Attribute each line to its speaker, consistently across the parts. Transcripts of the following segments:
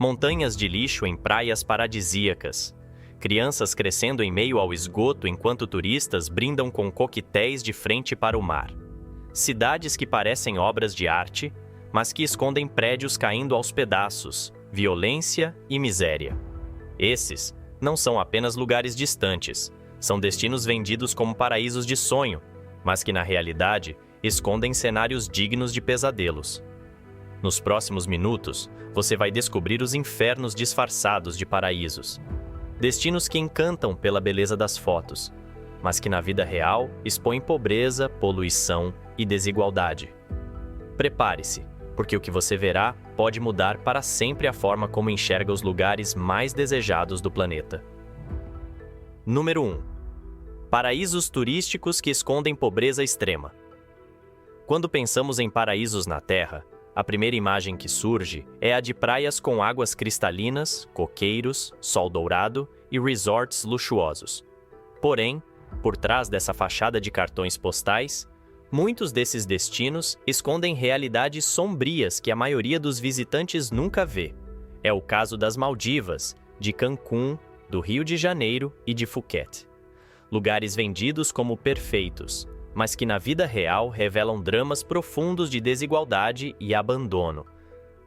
Speaker 1: montanhas de lixo em praias paradisíacas, crianças crescendo em meio ao esgoto enquanto turistas brindam com coquetéis de frente para o mar. Cidades que parecem obras de arte, mas que escondem prédios caindo aos pedaços, violência e miséria. Esses não são apenas lugares distantes, são destinos vendidos como paraísos de sonho, mas que na realidade escondem cenários dignos de pesadelos. Nos próximos minutos, você vai descobrir os infernos disfarçados de paraísos. Destinos que encantam pela beleza das fotos, mas que na vida real expõem pobreza, poluição e desigualdade. Prepare-se, porque o que você verá pode mudar para sempre a forma como enxerga os lugares mais desejados do planeta. Número 1. Paraísos turísticos que escondem pobreza extrema. Quando pensamos em paraísos na Terra, a primeira imagem que surge é a de praias com águas cristalinas, coqueiros, sol dourado e resorts luxuosos. Porém, por trás dessa fachada de cartões postais, muitos desses destinos escondem realidades sombrias que a maioria dos visitantes nunca vê. É o caso das Maldivas, de Cancún, do Rio de Janeiro e de Phuket. Lugares vendidos como perfeitos, mas que na vida real revelam dramas profundos de desigualdade e abandono.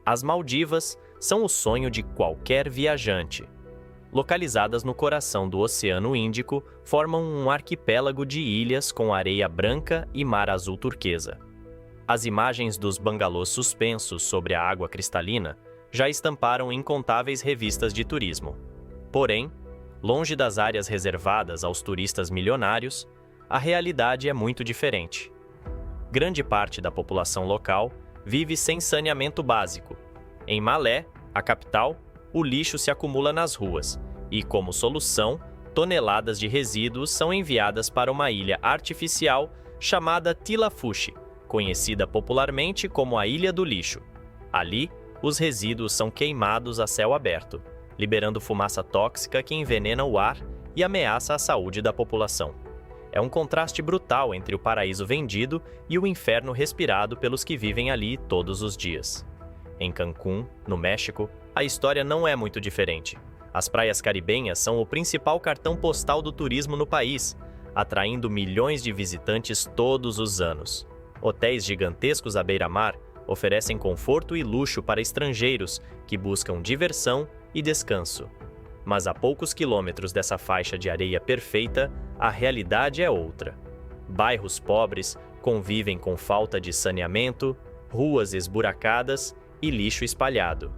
Speaker 1: As Maldivas são o sonho de qualquer viajante. Localizadas no coração do Oceano Índico, formam um arquipélago de ilhas com areia branca e mar azul turquesa. As imagens dos bangalôs suspensos sobre a água cristalina já estamparam incontáveis revistas de turismo. Porém, longe das áreas reservadas aos turistas milionários, a realidade é muito diferente. Grande parte da população local vive sem saneamento básico. Em Malé, a capital, o lixo se acumula nas ruas e, como solução, toneladas de resíduos são enviadas para uma ilha artificial chamada Tilafushi, conhecida popularmente como a Ilha do Lixo. Ali, os resíduos são queimados a céu aberto, liberando fumaça tóxica que envenena o ar e ameaça a saúde da população. É um contraste brutal entre o paraíso vendido e o inferno respirado pelos que vivem ali todos os dias. Em Cancún, no México, a história não é muito diferente. As praias caribenhas são o principal cartão postal do turismo no país, atraindo milhões de visitantes todos os anos. Hotéis gigantescos à beira-mar oferecem conforto e luxo para estrangeiros que buscam diversão e descanso. Mas a poucos quilômetros dessa faixa de areia perfeita, a realidade é outra. Bairros pobres convivem com falta de saneamento, ruas esburacadas e lixo espalhado.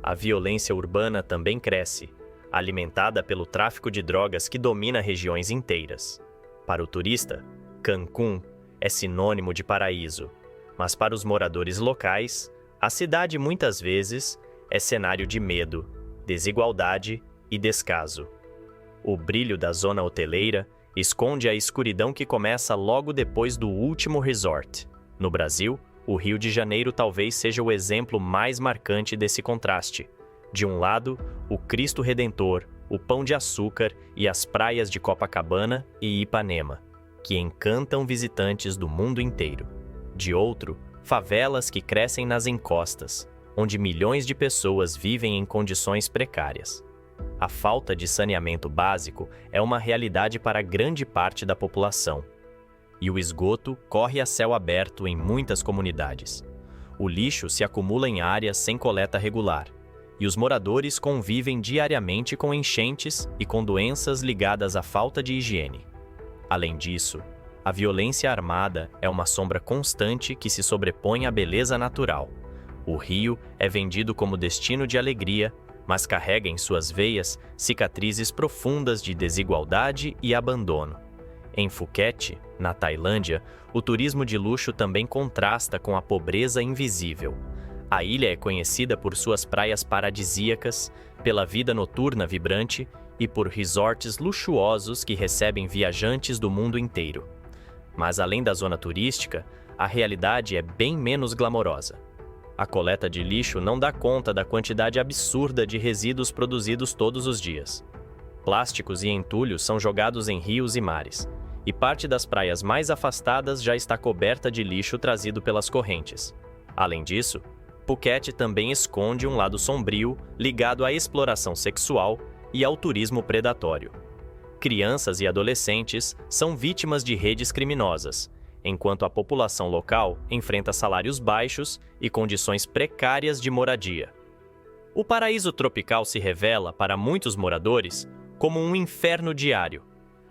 Speaker 1: A violência urbana também cresce, alimentada pelo tráfico de drogas que domina regiões inteiras. Para o turista, Cancún é sinônimo de paraíso, mas para os moradores locais, a cidade muitas vezes é cenário de medo, desigualdade e descaso. O brilho da zona hoteleira esconde a escuridão que começa logo depois do último resort. No Brasil, o Rio de Janeiro talvez seja o exemplo mais marcante desse contraste. De um lado, o Cristo Redentor, o Pão de Açúcar e as praias de Copacabana e Ipanema, que encantam visitantes do mundo inteiro. De outro, favelas que crescem nas encostas, onde milhões de pessoas vivem em condições precárias. A falta de saneamento básico é uma realidade para grande parte da população. E o esgoto corre a céu aberto em muitas comunidades. O lixo se acumula em áreas sem coleta regular, e os moradores convivem diariamente com enchentes e com doenças ligadas à falta de higiene. Além disso, a violência armada é uma sombra constante que se sobrepõe à beleza natural. O Rio é vendido como destino de alegria, mas carrega em suas veias cicatrizes profundas de desigualdade e abandono. Em Phuket, na Tailândia, o turismo de luxo também contrasta com a pobreza invisível. A ilha é conhecida por suas praias paradisíacas, pela vida noturna vibrante e por resorts luxuosos que recebem viajantes do mundo inteiro. Mas além da zona turística, a realidade é bem menos glamourosa. A coleta de lixo não dá conta da quantidade absurda de resíduos produzidos todos os dias. Plásticos e entulhos são jogados em rios e mares, e parte das praias mais afastadas já está coberta de lixo trazido pelas correntes. Além disso, Phuket também esconde um lado sombrio ligado à exploração sexual e ao turismo predatório. Crianças e adolescentes são vítimas de redes criminosas, enquanto a população local enfrenta salários baixos e condições precárias de moradia. O paraíso tropical se revela, para muitos moradores, como um inferno diário.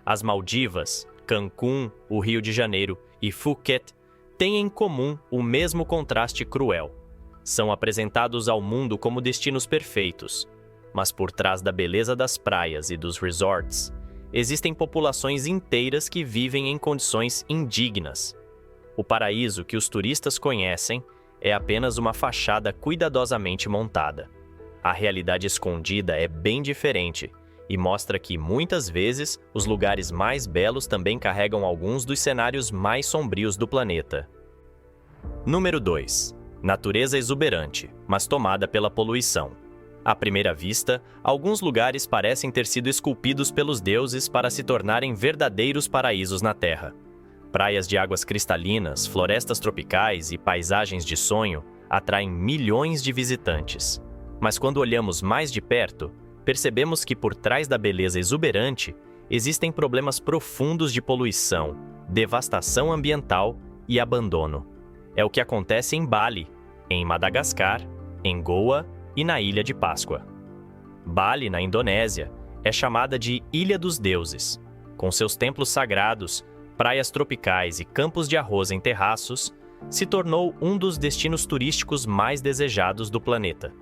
Speaker 1: As Maldivas, Cancún, o Rio de Janeiro e Phuket têm em comum o mesmo contraste cruel. São apresentados ao mundo como destinos perfeitos, mas por trás da beleza das praias e dos resorts, existem populações inteiras que vivem em condições indignas. O paraíso que os turistas conhecem é apenas uma fachada cuidadosamente montada. A realidade escondida é bem diferente e mostra que, muitas vezes, os lugares mais belos também carregam alguns dos cenários mais sombrios do planeta. Número 2. Natureza exuberante, mas tomada pela poluição. À primeira vista, alguns lugares parecem ter sido esculpidos pelos deuses para se tornarem verdadeiros paraísos na Terra. Praias de águas cristalinas, florestas tropicais e paisagens de sonho atraem milhões de visitantes. Mas quando olhamos mais de perto, percebemos que por trás da beleza exuberante existem problemas profundos de poluição, devastação ambiental e abandono. É o que acontece em Bali, em Madagascar, em Goa e na Ilha de Páscoa. Bali, na Indonésia, é chamada de Ilha dos Deuses. Com seus templos sagrados, praias tropicais e campos de arroz em terraços, se tornou um dos destinos turísticos mais desejados do planeta.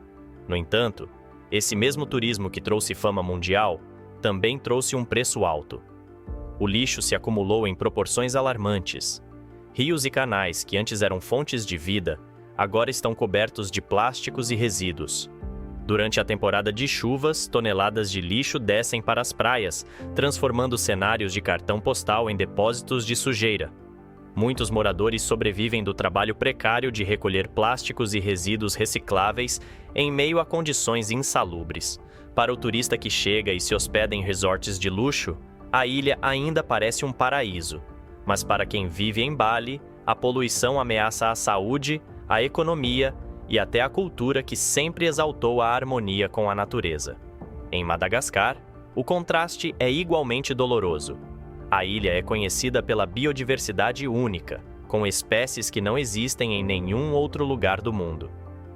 Speaker 1: No entanto, esse mesmo turismo que trouxe fama mundial também trouxe um preço alto. O lixo se acumulou em proporções alarmantes. Rios e canais que antes eram fontes de vida, agora estão cobertos de plásticos e resíduos. Durante a temporada de chuvas, toneladas de lixo descem para as praias, transformando cenários de cartão postal em depósitos de sujeira. Muitos moradores sobrevivem do trabalho precário de recolher plásticos e resíduos recicláveis em meio a condições insalubres. Para o turista que chega e se hospeda em resorts de luxo, a ilha ainda parece um paraíso. Mas para quem vive em Bali, a poluição ameaça a saúde, a economia e até a cultura que sempre exaltou a harmonia com a natureza. Em Madagascar, o contraste é igualmente doloroso. A ilha é conhecida pela biodiversidade única, com espécies que não existem em nenhum outro lugar do mundo.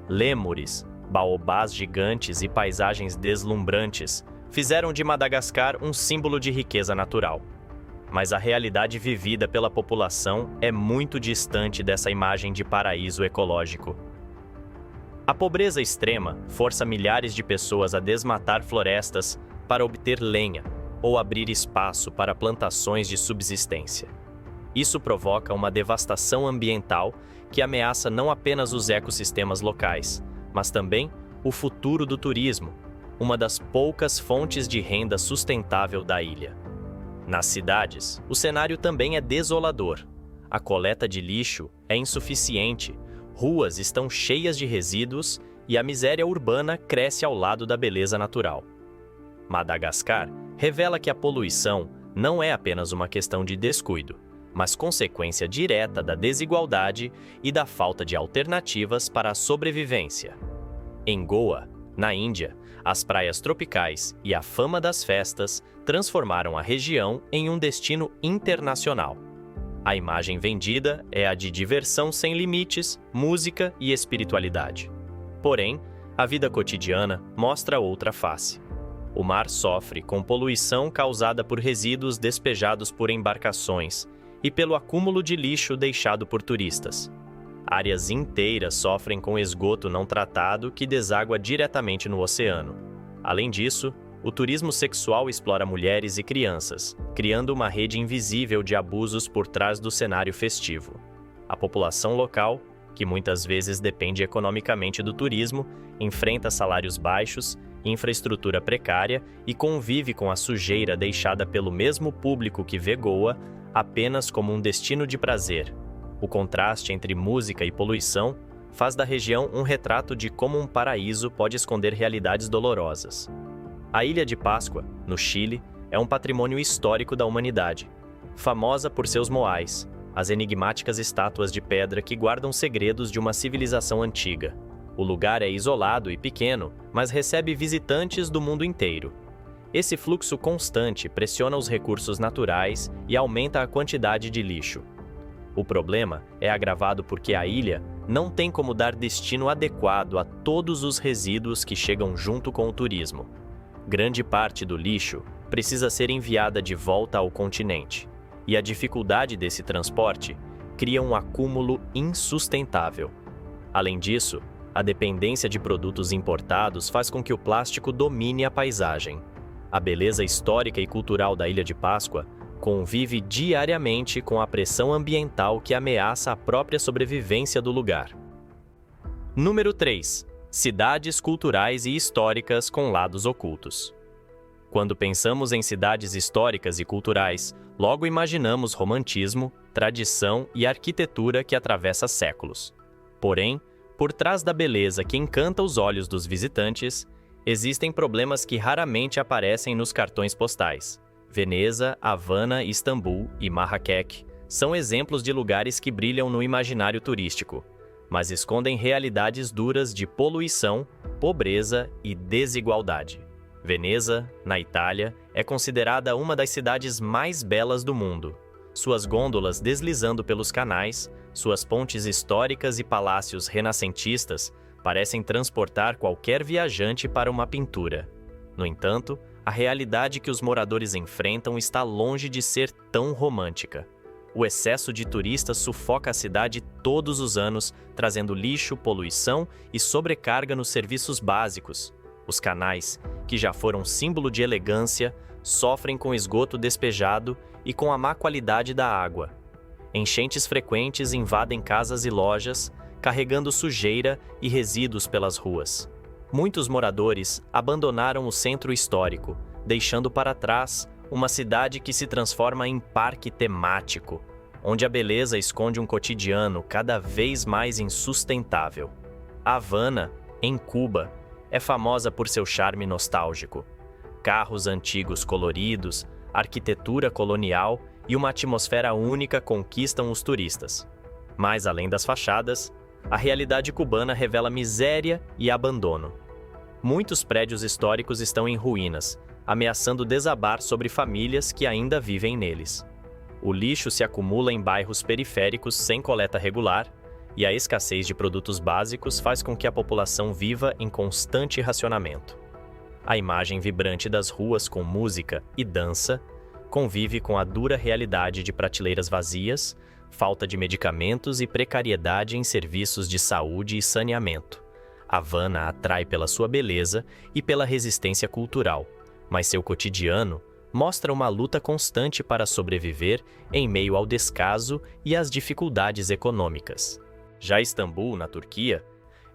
Speaker 1: Lêmures, baobás gigantes e paisagens deslumbrantes fizeram de Madagascar um símbolo de riqueza natural. Mas a realidade vivida pela população é muito distante dessa imagem de paraíso ecológico. A pobreza extrema força milhares de pessoas a desmatar florestas para obter lenha ou abrir espaço para plantações de subsistência. Isso provoca uma devastação ambiental que ameaça não apenas os ecossistemas locais, mas também o futuro do turismo, uma das poucas fontes de renda sustentável da ilha. Nas cidades, o cenário também é desolador. A coleta de lixo é insuficiente, ruas estão cheias de resíduos e a miséria urbana cresce ao lado da beleza natural. Madagascar revela que a poluição não é apenas uma questão de descuido, mas consequência direta da desigualdade e da falta de alternativas para a sobrevivência. Em Goa, na Índia, as praias tropicais e a fama das festas transformaram a região em um destino internacional. A imagem vendida é a de diversão sem limites, música e espiritualidade. Porém, a vida cotidiana mostra outra face. O mar sofre com poluição causada por resíduos despejados por embarcações e pelo acúmulo de lixo deixado por turistas. Áreas inteiras sofrem com esgoto não tratado que deságua diretamente no oceano. Além disso, o turismo sexual explora mulheres e crianças, criando uma rede invisível de abusos por trás do cenário festivo. A população local, que muitas vezes depende economicamente do turismo, enfrenta salários baixos, infraestrutura precária e convive com a sujeira deixada pelo mesmo público que vê Goa apenas como um destino de prazer. O contraste entre música e poluição faz da região um retrato de como um paraíso pode esconder realidades dolorosas. A Ilha de Páscoa, no Chile, é um patrimônio histórico da humanidade, famosa por seus moais, as enigmáticas estátuas de pedra que guardam segredos de uma civilização antiga. O lugar é isolado e pequeno, mas recebe visitantes do mundo inteiro. Esse fluxo constante pressiona os recursos naturais e aumenta a quantidade de lixo. O problema é agravado porque a ilha não tem como dar destino adequado a todos os resíduos que chegam junto com o turismo. Grande parte do lixo precisa ser enviada de volta ao continente, e a dificuldade desse transporte cria um acúmulo insustentável. Além disso, a dependência de produtos importados faz com que o plástico domine a paisagem. A beleza histórica e cultural da Ilha de Páscoa convive diariamente com a pressão ambiental que ameaça a própria sobrevivência do lugar. Número 3. Cidades culturais e históricas com lados ocultos. Quando pensamos em cidades históricas e culturais, logo imaginamos romantismo, tradição e arquitetura que atravessa séculos. Porém, por trás da beleza que encanta os olhos dos visitantes, existem problemas que raramente aparecem nos cartões postais. Veneza, Havana, Istambul e Marrakech são exemplos de lugares que brilham no imaginário turístico, mas escondem realidades duras de poluição, pobreza e desigualdade. Veneza, na Itália, é considerada uma das cidades mais belas do mundo. Suas gôndolas deslizando pelos canais, suas pontes históricas e palácios renascentistas parecem transportar qualquer viajante para uma pintura. No entanto, a realidade que os moradores enfrentam está longe de ser tão romântica. O excesso de turistas sufoca a cidade todos os anos, trazendo lixo, poluição e sobrecarga nos serviços básicos. Os canais, que já foram símbolo de elegância, sofrem com esgoto despejado e com a má qualidade da água. Enchentes frequentes invadem casas e lojas, carregando sujeira e resíduos pelas ruas. Muitos moradores abandonaram o centro histórico, deixando para trás uma cidade que se transforma em parque temático, onde a beleza esconde um cotidiano cada vez mais insustentável. Havana, em Cuba, é famosa por seu charme nostálgico. Carros antigos coloridos, arquitetura colonial e uma atmosfera única conquistam os turistas. Mas, além das fachadas, a realidade cubana revela miséria e abandono. Muitos prédios históricos estão em ruínas, ameaçando desabar sobre famílias que ainda vivem neles. O lixo se acumula em bairros periféricos sem coleta regular, e a escassez de produtos básicos faz com que a população viva em constante racionamento. A imagem vibrante das ruas com música e dança convive com a dura realidade de prateleiras vazias, falta de medicamentos e precariedade em serviços de saúde e saneamento. Havana atrai pela sua beleza e pela resistência cultural, mas seu cotidiano mostra uma luta constante para sobreviver em meio ao descaso e às dificuldades econômicas. Já Istambul, na Turquia,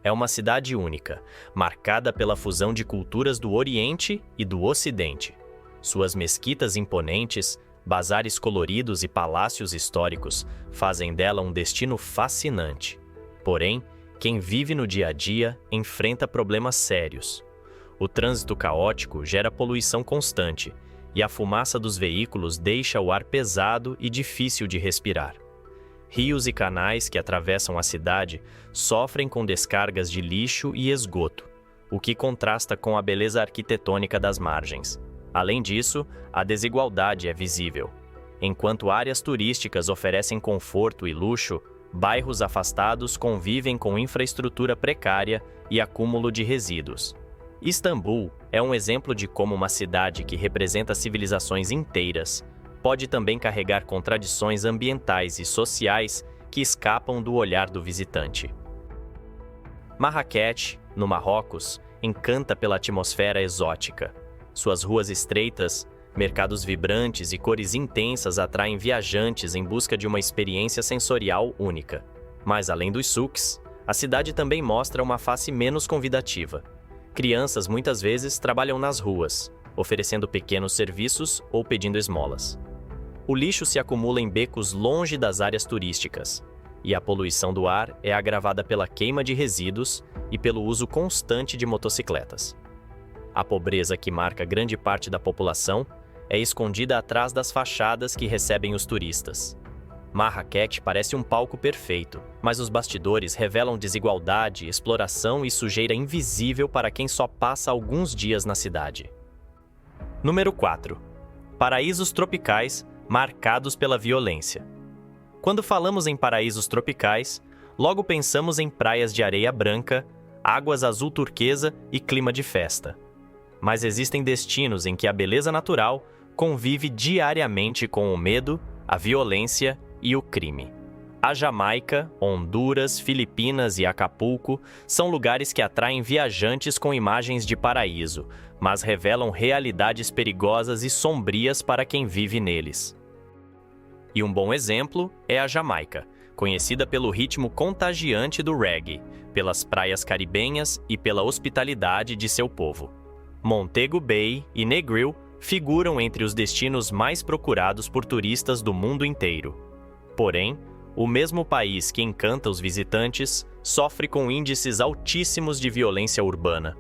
Speaker 1: é uma cidade única, marcada pela fusão de culturas do Oriente e do Ocidente. Suas mesquitas imponentes, bazares coloridos e palácios históricos fazem dela um destino fascinante. Porém, quem vive no dia a dia enfrenta problemas sérios. O trânsito caótico gera poluição constante, e a fumaça dos veículos deixa o ar pesado e difícil de respirar. Rios e canais que atravessam a cidade sofrem com descargas de lixo e esgoto, o que contrasta com a beleza arquitetônica das margens. Além disso, a desigualdade é visível. Enquanto áreas turísticas oferecem conforto e luxo, bairros afastados convivem com infraestrutura precária e acúmulo de resíduos. Istambul é um exemplo de como uma cidade que representa civilizações inteiras pode também carregar contradições ambientais e sociais que escapam do olhar do visitante. Marrakech, no Marrocos, encanta pela atmosfera exótica. Suas ruas estreitas, mercados vibrantes e cores intensas atraem viajantes em busca de uma experiência sensorial única. Mas, além dos souks, a cidade também mostra uma face menos convidativa. Crianças muitas vezes trabalham nas ruas, oferecendo pequenos serviços ou pedindo esmolas. O lixo se acumula em becos longe das áreas turísticas, e a poluição do ar é agravada pela queima de resíduos e pelo uso constante de motocicletas. A pobreza que marca grande parte da população é escondida atrás das fachadas que recebem os turistas. Marrakech parece um palco perfeito, mas os bastidores revelam desigualdade, exploração e sujeira invisível para quem só passa alguns dias na cidade. Número 4. Paraísos tropicais marcados pela violência. Quando falamos em paraísos tropicais, logo pensamos em praias de areia branca, águas azul turquesa e clima de festa. Mas existem destinos em que a beleza natural convive diariamente com o medo, a violência e o crime. A Jamaica, Honduras, Filipinas e Acapulco são lugares que atraem viajantes com imagens de paraíso, mas revelam realidades perigosas e sombrias para quem vive neles. E um bom exemplo é a Jamaica, conhecida pelo ritmo contagiante do reggae, pelas praias caribenhas e pela hospitalidade de seu povo. Montego Bay e Negril figuram entre os destinos mais procurados por turistas do mundo inteiro. Porém, o mesmo país que encanta os visitantes sofre com índices altíssimos de violência urbana.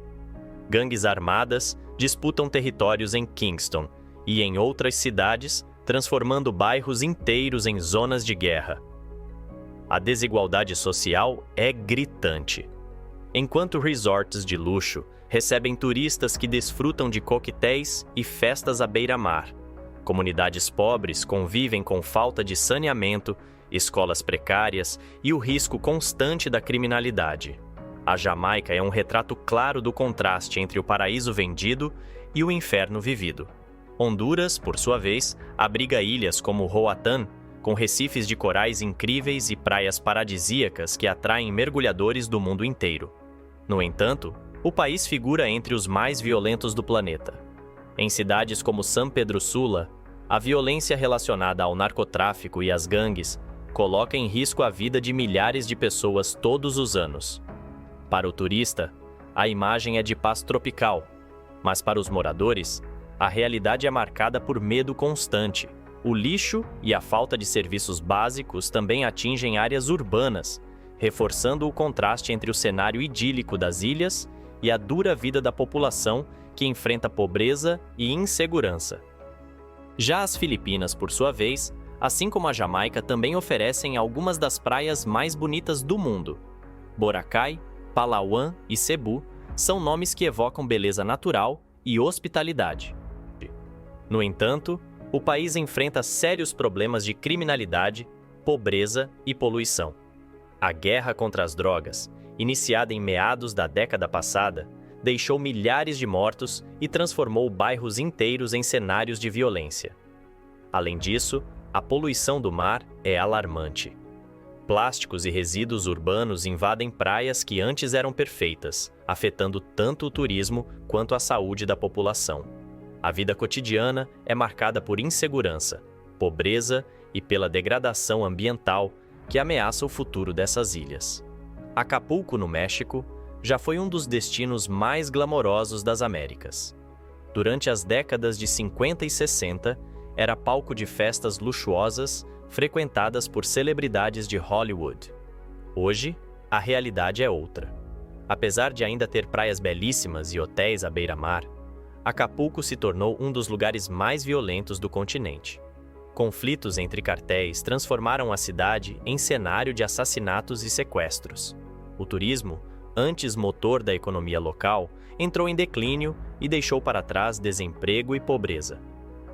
Speaker 1: Gangues armadas disputam territórios em Kingston e em outras cidades, transformando bairros inteiros em zonas de guerra. A desigualdade social é gritante. Enquanto resorts de luxo recebem turistas que desfrutam de coquetéis e festas à beira-mar, comunidades pobres convivem com falta de saneamento, escolas precárias e o risco constante da criminalidade. A Jamaica é um retrato claro do contraste entre o paraíso vendido e o inferno vivido. Honduras, por sua vez, abriga ilhas como Roatán, com recifes de corais incríveis e praias paradisíacas que atraem mergulhadores do mundo inteiro. No entanto, o país figura entre os mais violentos do planeta. Em cidades como San Pedro Sula, a violência relacionada ao narcotráfico e às gangues coloca em risco a vida de milhares de pessoas todos os anos. Para o turista, a imagem é de paz tropical, mas para os moradores, a realidade é marcada por medo constante. O lixo e a falta de serviços básicos também atingem áreas urbanas, reforçando o contraste entre o cenário idílico das ilhas e a dura vida da população que enfrenta pobreza e insegurança. Já as Filipinas, por sua vez, assim como a Jamaica, também oferecem algumas das praias mais bonitas do mundo. Boracay, Palawan e Cebu são nomes que evocam beleza natural e hospitalidade. No entanto, o país enfrenta sérios problemas de criminalidade, pobreza e poluição. A guerra contra as drogas, iniciada em meados da década passada, deixou milhares de mortos e transformou bairros inteiros em cenários de violência. Além disso, a poluição do mar é alarmante. Plásticos e resíduos urbanos invadem praias que antes eram perfeitas, afetando tanto o turismo quanto a saúde da população. A vida cotidiana é marcada por insegurança, pobreza e pela degradação ambiental que ameaça o futuro dessas ilhas. Acapulco, no México, já foi um dos destinos mais glamourosos das Américas. Durante as décadas de 50 e 60, era palco de festas luxuosas frequentadas por celebridades de Hollywood. Hoje, a realidade é outra. Apesar de ainda ter praias belíssimas e hotéis à beira-mar, Acapulco se tornou um dos lugares mais violentos do continente. Conflitos entre cartéis transformaram a cidade em cenário de assassinatos e sequestros. O turismo, antes motor da economia local, entrou em declínio e deixou para trás desemprego e pobreza.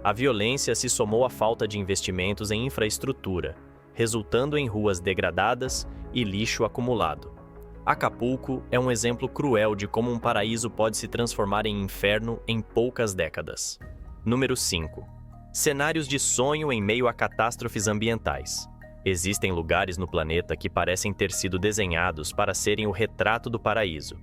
Speaker 1: A violência se somou à falta de investimentos em infraestrutura, resultando em ruas degradadas e lixo acumulado. Acapulco é um exemplo cruel de como um paraíso pode se transformar em inferno em poucas décadas. Número 5. Cenários de sonho em meio a catástrofes ambientais. Existem lugares no planeta que parecem ter sido desenhados para serem o retrato do paraíso.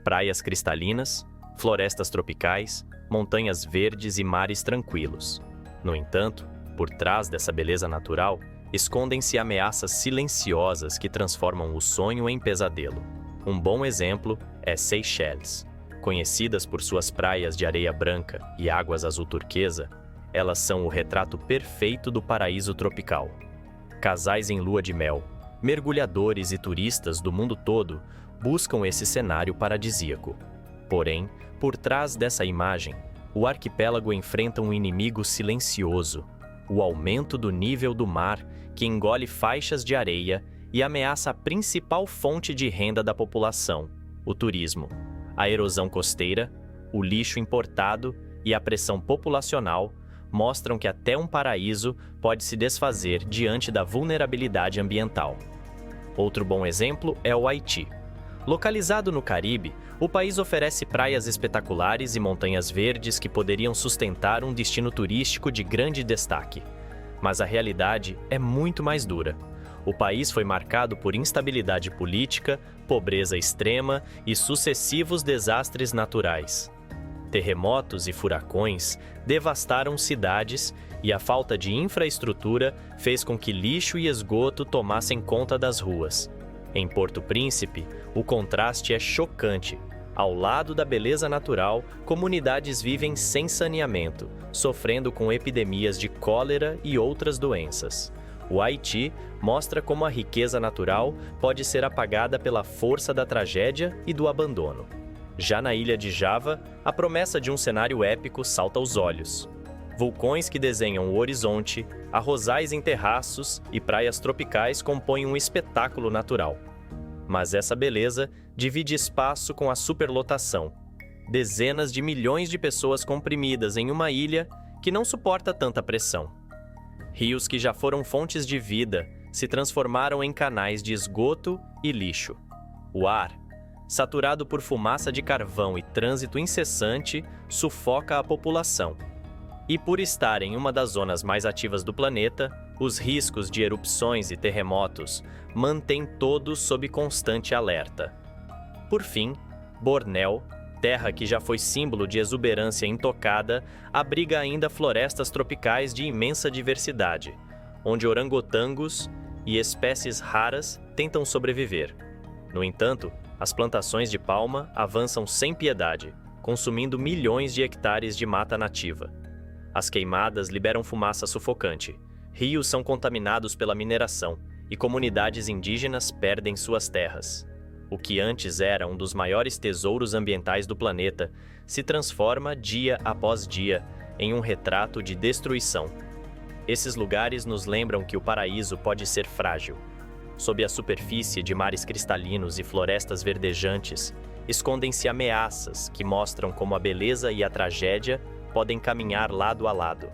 Speaker 1: Praias cristalinas, florestas tropicais, montanhas verdes e mares tranquilos. No entanto, por trás dessa beleza natural, escondem-se ameaças silenciosas que transformam o sonho em pesadelo. Um bom exemplo é Seychelles. Conhecidas por suas praias de areia branca e águas azul turquesa, elas são o retrato perfeito do paraíso tropical. Casais em lua de mel, mergulhadores e turistas do mundo todo buscam esse cenário paradisíaco. Porém, por trás dessa imagem, o arquipélago enfrenta um inimigo silencioso: o aumento do nível do mar, que engole faixas de areia e ameaça a principal fonte de renda da população, o turismo. A erosão costeira, o lixo importado e a pressão populacional mostram que até um paraíso pode se desfazer diante da vulnerabilidade ambiental. Outro bom exemplo é o Haiti. Localizado no Caribe, o país oferece praias espetaculares e montanhas verdes que poderiam sustentar um destino turístico de grande destaque. Mas a realidade é muito mais dura. O país foi marcado por instabilidade política, pobreza extrema e sucessivos desastres naturais. Terremotos e furacões devastaram cidades e a falta de infraestrutura fez com que lixo e esgoto tomassem conta das ruas. Em Porto Príncipe, o contraste é chocante. Ao lado da beleza natural, comunidades vivem sem saneamento, sofrendo com epidemias de cólera e outras doenças. O Haiti mostra como a riqueza natural pode ser apagada pela força da tragédia e do abandono. Já na ilha de Java, a promessa de um cenário épico salta aos olhos. Vulcões que desenham o horizonte, arrozais em terraços e praias tropicais compõem um espetáculo natural. Mas essa beleza divide espaço com a superlotação. Dezenas de milhões de pessoas comprimidas em uma ilha que não suporta tanta pressão. Rios que já foram fontes de vida se transformaram em canais de esgoto e lixo. O ar, saturado por fumaça de carvão e trânsito incessante, sufoca a população. E por estar em uma das zonas mais ativas do planeta, os riscos de erupções e terremotos mantêm todos sob constante alerta. Por fim, Bornéu, terra que já foi símbolo de exuberância intocada, abriga ainda florestas tropicais de imensa diversidade, onde orangotangos e espécies raras tentam sobreviver. No entanto, as plantações de palma avançam sem piedade, consumindo milhões de hectares de mata nativa. As queimadas liberam fumaça sufocante, rios são contaminados pela mineração e comunidades indígenas perdem suas terras. O que antes era um dos maiores tesouros ambientais do planeta se transforma dia após dia em um retrato de destruição. Esses lugares nos lembram que o paraíso pode ser frágil. Sob a superfície de mares cristalinos e florestas verdejantes, escondem-se ameaças que mostram como a beleza e a tragédia podem caminhar lado a lado.